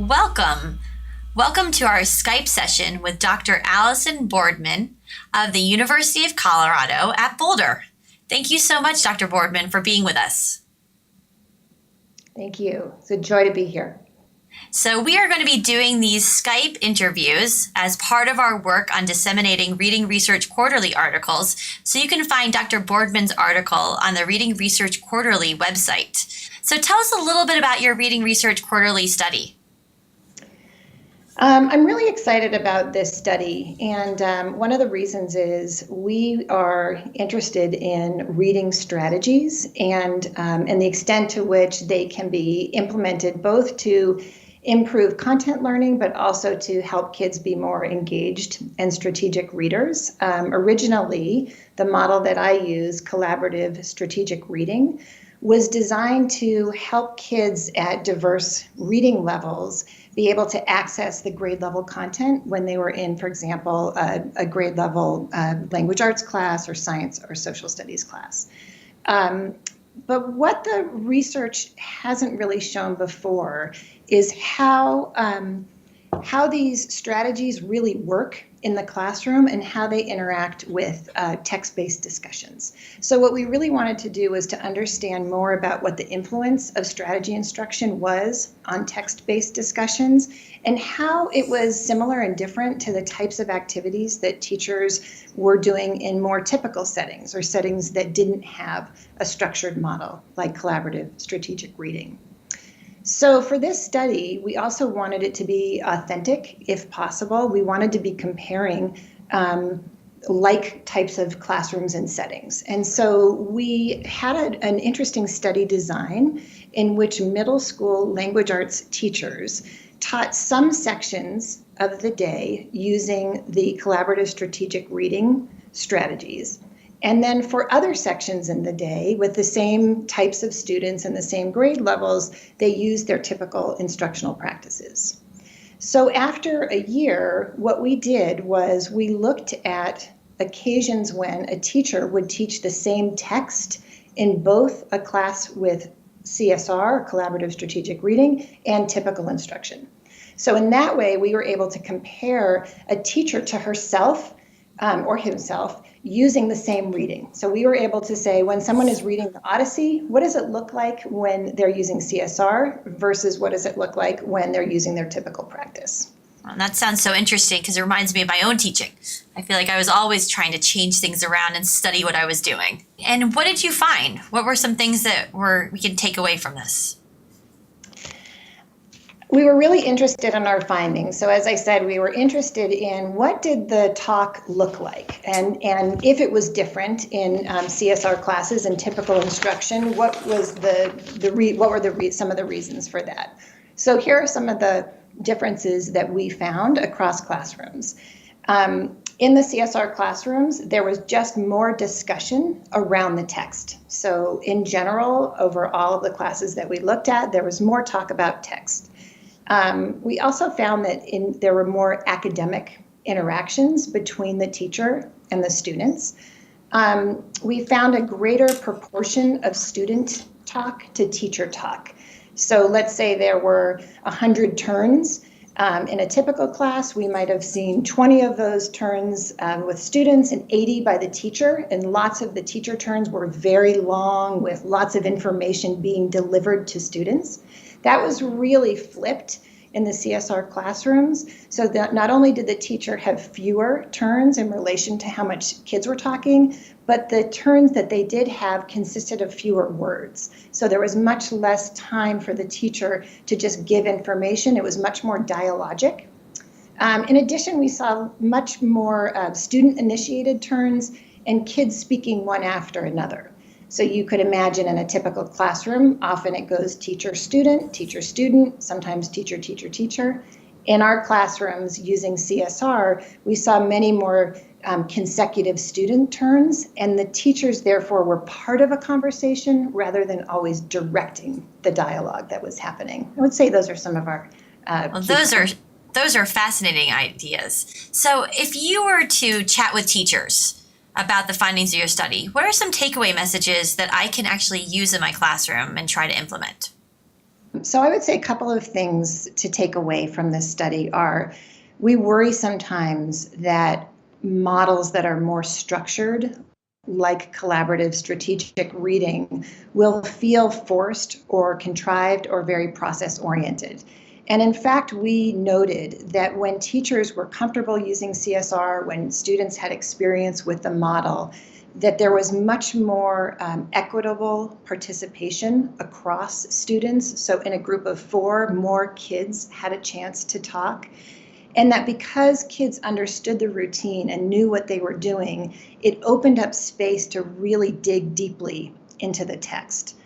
Welcome. Welcome to our Skype session with Dr. Alison Boardman of the University of Colorado at Boulder. Thank you so much, Dr. Boardman, for being with us. Thank you. It's a joy to be here. So we are going to be doing these Skype interviews as part of our work on disseminating Reading Research Quarterly articles. So you can find Dr. Boardman's article on the Reading Research Quarterly website. So tell us a little bit about your Reading Research Quarterly study. I'm really excited about this study, and one of the reasons is we are interested in reading strategies and the extent to which they can be implemented both to improve content learning, but also to help kids be more engaged and strategic readers. Originally, the model that I use, collaborative strategic reading, was designed to help kids at diverse reading levels be able to access the grade level content when they were in, for example, a grade level language arts class or science or social studies class. But what the research hasn't really shown before is how these strategies really work in the classroom and how they interact with text-based discussions. So what we really wanted to do was to understand more about what the influence of strategy instruction was on text-based discussions and how it was similar and different to the types of activities that teachers were doing in more typical settings or settings that didn't have a structured model like collaborative strategic reading. So for this study, we also wanted it to be authentic, if possible. We wanted to be comparing like types of classrooms and settings. And so we had an interesting study design in which middle school language arts teachers taught some sections of the day using the collaborative strategic reading strategies. And then for other sections in the day, with the same types of students and the same grade levels, they used their typical instructional practices. So after a year, what we did was we looked at occasions when a teacher would teach the same text in both a class with CSR, collaborative strategic reading, and typical instruction. So in that way, we were able to compare a teacher to herself or himself using the same reading. So we were able to say when someone is reading the Odyssey, what does it look like when they're using CSR versus what does it look like when they're using their typical practice? Well, that sounds so interesting because it reminds me of my own teaching. I feel like I was always trying to change things around and study what I was doing. And what did you find? What were some things that we can take away from this? We were really interested in our findings. So as I said, we were interested in what did the talk look like, and if it was different in CSR classes and typical instruction, what was some of the reasons for that? So here are some of the differences that we found across classrooms. In the CSR classrooms, there was just more discussion around the text. So in general, over all of the classes that we looked at, there was more talk about text. We also found that there were more academic interactions between the teacher and the students. We found a greater proportion of student talk to teacher talk. So let's say there were 100 turns. In a typical class, we might have seen 20 of those turns with students and 80 by the teacher, and lots of the teacher turns were very long with lots of information being delivered to students. That was really flipped in the CSR classrooms, so that not only did the teacher have fewer turns in relation to how much kids were talking, but the turns that they did have consisted of fewer words. So there was much less time for the teacher to just give information. It was much more dialogic. In addition, we saw much more student-initiated turns and kids speaking one after another. So you could imagine in a typical classroom, often it goes teacher-student, sometimes teacher-teacher-teacher. In our classrooms using CSR, we saw many more consecutive student turns, and the teachers therefore were part of a conversation rather than always directing the dialogue that was happening. I would say those are some of our those are fascinating ideas. So if you were to chat with teachers about the findings of your study, what are some takeaway messages that I can actually use in my classroom and try to implement? So I would say a couple of things to take away from this study are we worry sometimes that models that are more structured, like collaborative strategic reading, will feel forced or contrived or very process oriented. And in fact, we noted that when teachers were comfortable using CSR, when students had experience with the model, that there was much more equitable participation across students. So in a group of 4, more kids had a chance to talk. And that because kids understood the routine and knew what they were doing, it opened up space to really dig deeply into the text.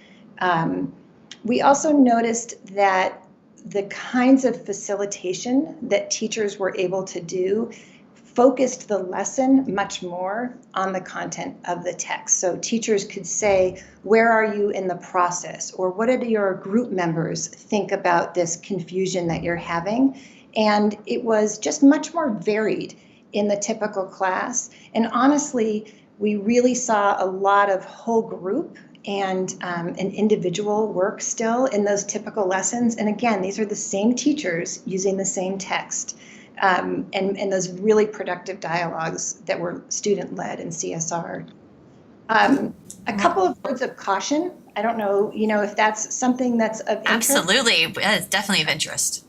We also noticed that the kinds of facilitation that teachers were able to do focused the lesson much more on the content of the text. So teachers could say, where are you in the process? Or what do your group members think about this confusion that you're having? And it was just much more varied in the typical class. And honestly, we really saw a lot of whole group and an individual work still in those typical lessons. And again, these are the same teachers using the same text. And those really productive dialogues that were student-led in CSR. A couple of words of caution. I don't know, if that's something that's of interest. Absolutely. It's definitely of interest.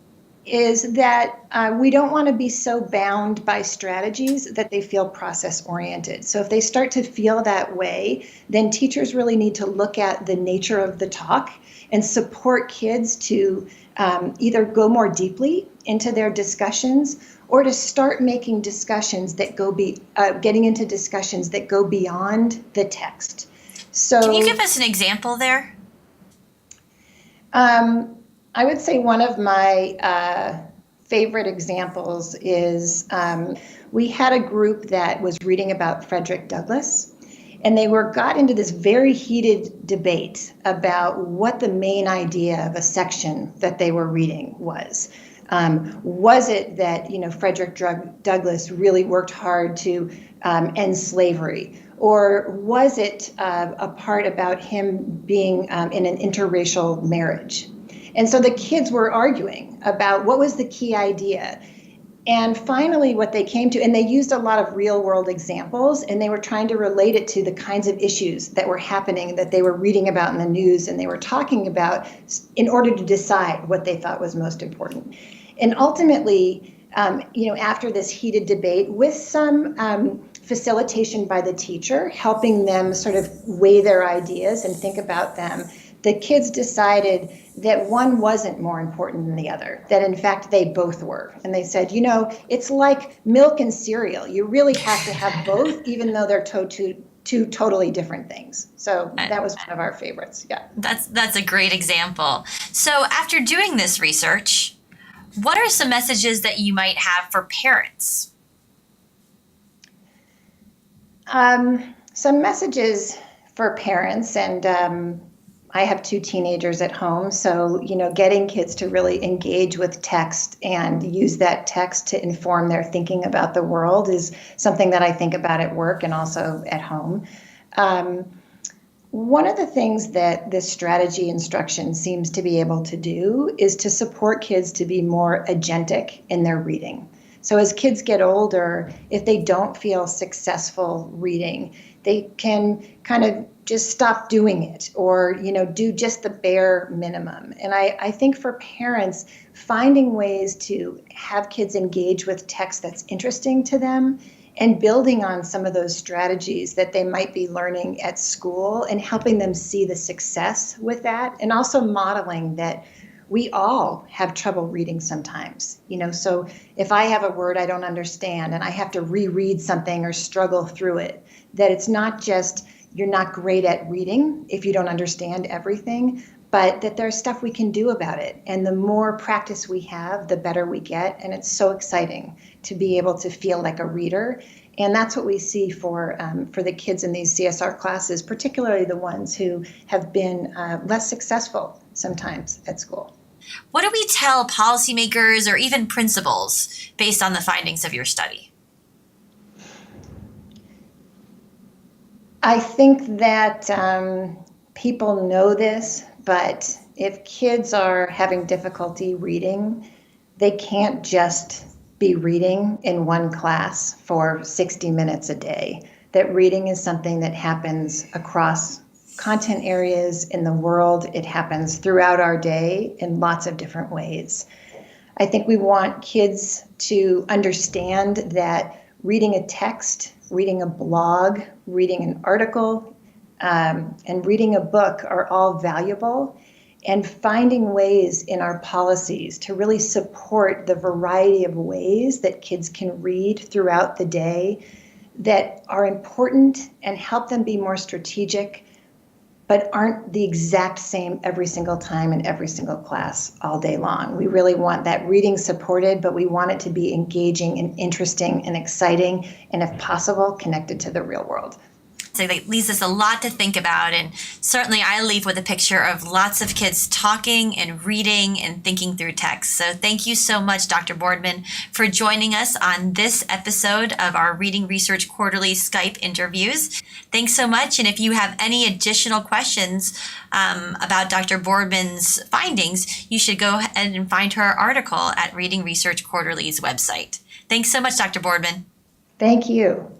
Is that we don't want to be so bound by strategies that they feel process oriented. So if they start to feel that way, then teachers really need to look at the nature of the talk and support kids to either go more deeply into their discussions or to start making discussions that getting into discussions that go beyond the text. So can you give us an example there? I would say one of my favorite examples is we had a group that was reading about Frederick Douglass, and they got into this very heated debate about what the main idea of a section that they were reading was. Was it that Frederick Douglass really worked hard to end slavery? Or was it a part about him being in an interracial marriage? And so the kids were arguing about what was the key idea. And finally, what they came to, and they used a lot of real world examples, and they were trying to relate it to the kinds of issues that were happening, that they were reading about in the news, and they were talking about in order to decide what they thought was most important. And ultimately, after this heated debate, with some facilitation by the teacher, helping them sort of weigh their ideas and think about them, the kids decided that one wasn't more important than the other, that in fact they both were. And they said, it's like milk and cereal. You really have to have both, even though they're two totally different things. So that was one of our favorites. Yeah. That's a great example. So after doing this research, what are some messages that you might have for parents? Some messages for parents, and I have 2 teenagers at home, so getting kids to really engage with text and use that text to inform their thinking about the world is something that I think about at work and also at home. One of the things that this strategy instruction seems to be able to do is to support kids to be more agentic in their reading. So as kids get older, if they don't feel successful reading, they can kind of just stop doing it or, do just the bare minimum. And I think for parents, finding ways to have kids engage with text that's interesting to them and building on some of those strategies that they might be learning at school and helping them see the success with that, and also modeling that we all have trouble reading sometimes. So if I have a word I don't understand and I have to reread something or struggle through it, that it's not just you're not great at reading if you don't understand everything, but that there's stuff we can do about it. And the more practice we have, the better we get. And it's so exciting to be able to feel like a reader. And that's what we see for the kids in these CSR classes, particularly the ones who have been less successful sometimes at school. What do we tell policymakers or even principals based on the findings of your study? I think that people know this, but if kids are having difficulty reading, they can't just be reading in one class for 60 minutes a day. That reading is something that happens across content areas in the world. It happens throughout our day in lots of different ways. I think we want kids to understand that reading a text, reading a blog, reading an article, and reading a book are all valuable, and finding ways in our policies to really support the variety of ways that kids can read throughout the day that are important and help them be more strategic, but aren't the exact same every single time in every single class all day long. We really want that reading supported, but we want it to be engaging and interesting and exciting, and if possible, connected to the real world. So that leaves us a lot to think about, and certainly I leave with a picture of lots of kids talking and reading and thinking through text. So thank you so much, Dr. Boardman, for joining us on this episode of our Reading Research Quarterly Skype interviews. Thanks so much, and if you have any additional questions about Dr. Boardman's findings, you should go ahead and find her article at Reading Research Quarterly's website. Thanks so much, Dr. Boardman. Thank you.